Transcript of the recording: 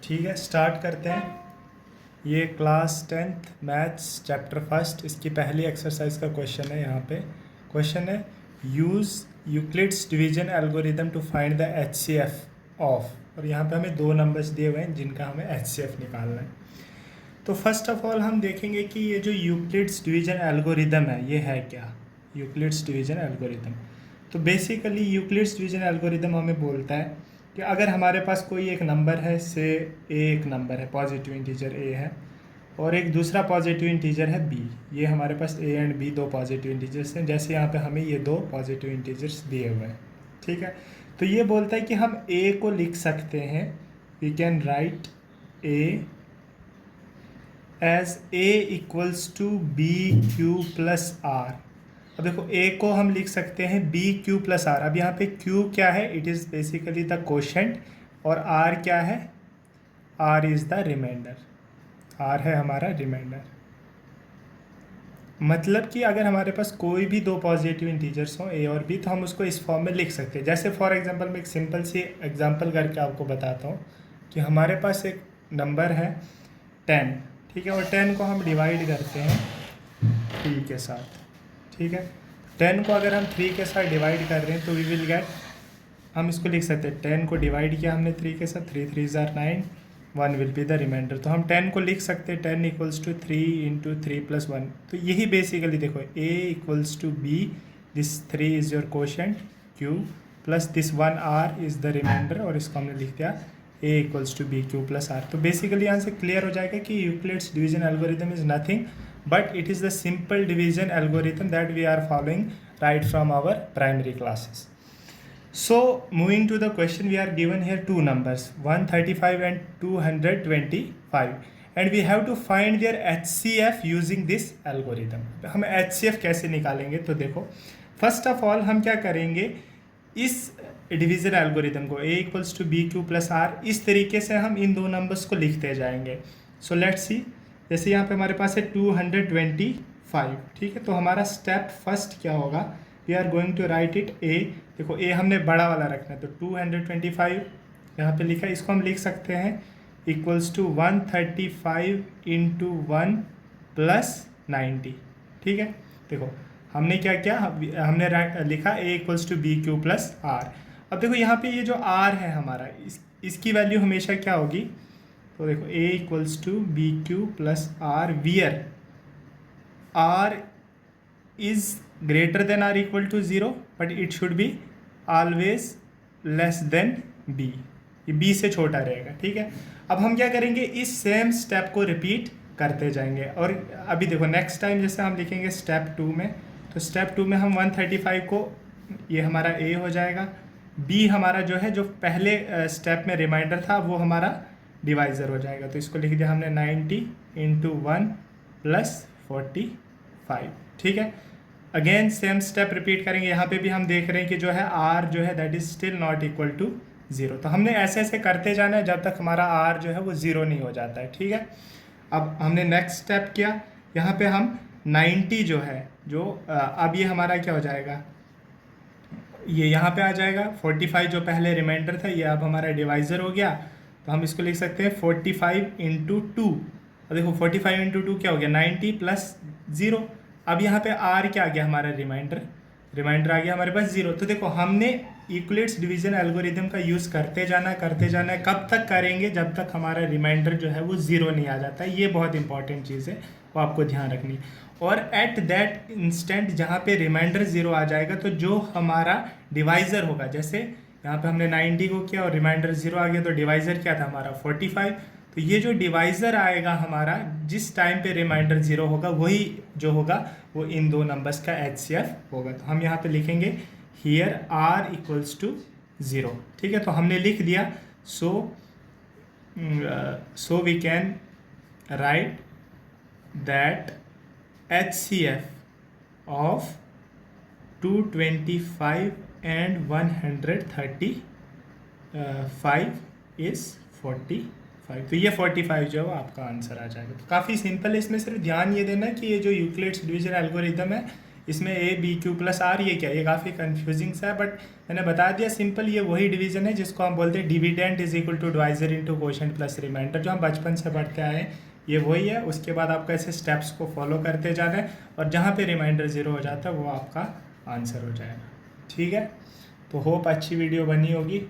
ठीक है, स्टार्ट करते हैं। ये class 10th maths chapter first, इसकी पहली एक्सरसाइज का क्वेश्चन है। यहाँ पे क्वेश्चन है use Euclid's division algorithm to find the HCF of, और यहाँ पे हमें दो नंबर्स दिए हुए हैं जिनका हमें HCF निकालना है। तो फर्स्ट ऑफ ऑल हम देखेंगे कि ये जो यूक्लिड्स डिवीजन एल्गोरिदम है ये है क्या। यूक्लिड्स डिवीजन एल्गोरिदम, तो बेसिकली यूक्लिड्स डिवीजन एल्गोरिदम हमें बोलता है कि अगर हमारे पास कोई एक नंबर है, से ए एक नंबर है, पॉजिटिव इंटीजर ए है, और एक दूसरा पॉजिटिव इंटीजर है बी। ये हमारे पास ए एंड बी दो पॉजिटिव इंटीजर्स हैं, जैसे यहाँ पे हमें ये दो पॉजिटिव इंटीजर्स दिए हुए हैं। ठीक है, तो ये बोलता है कि हम ए को लिख सकते हैं, we can write a as a equals to B Q plus are. अब देखो ए को हम लिख सकते हैं बी क्यू प्लस आर। अब यहाँ पे क्यू क्या है, it is basically the quotient, और आर क्या है, r is the remainder. R है हमारा रिमाइंडर। मतलब कि अगर हमारे पास कोई भी दो पॉजिटिव इंटीजर्स हों ए और बी, तो हम उसको इस फॉर्म में लिख सकते हैं। जैसे फॉर एग्जांपल मैं एक सिंपल सी एग्जांपल करके आपको बताता हूँ कि हमारे पास एक नंबर है 10, ठीक है, और 10 को हम डिवाइड करते हैं 3 के साथ। ठीक है, 10 को अगर हम 3 के साथ डिवाइड कर रहे हैं तो वी विल गेट, हम इसको लिख सकते हैं 10 को डिवाइड किया हमने 3 के साथ, 3 3 ज़ार 9, 1 विल बी द रिमाइंडर। तो हम 10 को लिख सकते हैं 10 इक्वल्स टू 3 इंटू 3 प्लस 1। तो यही बेसिकली देखो A equals to B, this 3 is your quotient Q, plus this 1 R is the remainder, और इसको हमने लिख दिया A equals to B Q plus R. तो बेसिकली यहाँ से क्लियर हो जाएगा कि Euclid's division algorithm is nothing but it is the simple division algorithm that we are following right from our primary classes. So moving to the question, we are given here two numbers 135 and 225 and we have to find their HCF using this algorithm. हम HCF कैसे निकालेंगे, तो देखो first of all हम क्या करेंगे, इस division algorithm को a equals to B Q plus r, इस तरीके से हम इन दो नंबर्स को लिखते जाएंगे। सो लेट्स सी, जैसे यहाँ पे हमारे पास है 225, ठीक है, तो हमारा स्टेप फर्स्ट क्या होगा, we are going to write it A. देखो ए हमने बड़ा वाला रखना है, तो 225 यहाँ पे लिखा है, इसको हम लिख सकते हैं इक्वल्स टू 135 इंटू 1 प्लस 90। ठीक है, देखो हमने क्या किया, हमने लिखा A equals to B Q plus are. अब देखो यहाँ पे ये जो आर है हमारा, इसकी वैल्यू हमेशा क्या होगी, तो देखो a equals to B Q plus r, where r is greater than r equal to 0, but it should be always less than b, ये b से छोटा रहेगा। ठीक है, अब हम क्या करेंगे, इस सेम स्टेप को रिपीट करते जाएंगे। और अभी देखो नेक्स्ट टाइम जैसे हम लिखेंगे स्टेप 2 में, तो स्टेप 2 में हम 135 को, ये हमारा a हो जाएगा, b हमारा जो है, जो पहले स्टेप में रिमाइंडर था, वो हमारा डिवाइज़र हो जाएगा। तो इसको लिख दिया हमने 90 इंटू 1 प्लस 45। ठीक है, अगेन सेम स्टेप रिपीट करेंगे। यहाँ पे भी हम देख रहे हैं कि जो है आर जो है that is still not equal to 0। तो हमने ऐसे ऐसे करते जाना है जब तक हमारा आर जो है वो 0 नहीं हो जाता है। ठीक है, अब हमने नेक्स्ट स्टेप किया, यहाँ पे हम 90 जो है, जो अब ये हमारा क्या हो जाएगा, ये यहाँ पे आ जाएगा। 45 जो पहले रिमाइंडर था, ये अब हमारा डिवाइज़र हो गया, तो हम इसको लिख सकते हैं 45 इंटू 2। अब देखो 45 इंटू 2 क्या हो गया, 90 प्लस 0। अब यहाँ पे आर क्या आ गया, हमारा रिमाइंडर आ गया हमारे पास 0। तो देखो हमने यूक्लिड्स डिवीजन एल्गोरिदम का यूज़ करते जाना है। कब तक करेंगे, जब तक हमारा रिमाइंडर जो है वो 0 नहीं आ जाता है। ये बहुत इंपॉर्टेंट चीज़ है, वो आपको ध्यान रखनी। और एट दैट इंस्टेंट जहाँ पे रिमाइंडर 0 आ जाएगा, तो जो हमारा डिवाइज़र होगा, जैसे यहाँ पे हमने 90 को किया और रिमाइंडर 0 आ गया, तो डिवाइज़र क्या था हमारा 45। तो ये जो डिवाइज़र आएगा हमारा, जिस टाइम पे रिमाइंडर 0 होगा, वही जो होगा वो इन दो नंबर्स का HCF होगा। तो हम यहाँ पे लिखेंगे हियर r इक्वल्स टू 0। ठीक है, तो हमने लिख दिया। So we can write that HCF of 225 and 135 is 45। तो ये 45 जो है आपका आंसर आ जाएगा। तो काफ़ी सिंपल है, इसमें सिर्फ ध्यान ये देना कि ये जो यूक्लिड्स डिवीजन एल्गोरिदम है, इसमें a b Q plus r ये क्या है, ये काफ़ी कन्फ्यूजिंग सा है, बट मैंने बता दिया सिंपल, ये वही डिवीजन है जिसको हम बोलते हैं dividend is equal to divisor into quotient plus remainder, जो हम बचपन से पढ़ते आए हैं, ये वही है। उसके बाद आपको ऐसे स्टेप्स को फॉलो करते जाना है और जहाँ पे रिमाइंडर ज़ीरो हो जाता है वो आपका आंसर हो जाएगा। ठीक है, तो होप अच्छी वीडियो बनी होगी।